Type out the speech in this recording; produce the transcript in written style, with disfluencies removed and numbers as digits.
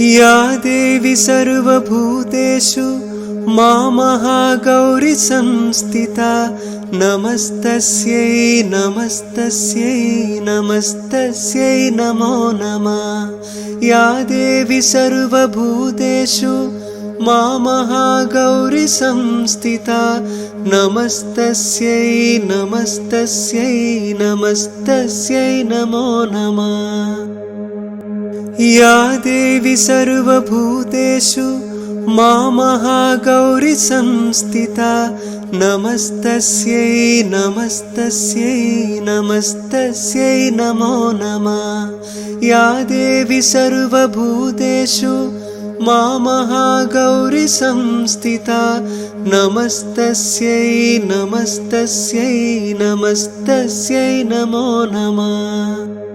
या देवी सर्वभूतेषु महागौरी संस्थिता नमस्तस्यै नमस्तस्यै नमस्तस्यै नमो नमः। या देवी सर्वभूतेषु महागौरी संस्थिता नमस्तस्यै नमस्तस्यै नमस्तस्यै नमो नमः। या देवी सर्वभूतेषु महागौरी संस्थिता नमस्तस्यै नमस्तस्यै नमस्तस्यै नमो नमः। या देवी सर्वभूतेषु महागौरी संस्थिता नमस्तस्यै नमस्तस्यै नमस्तस्यै नमो नमः।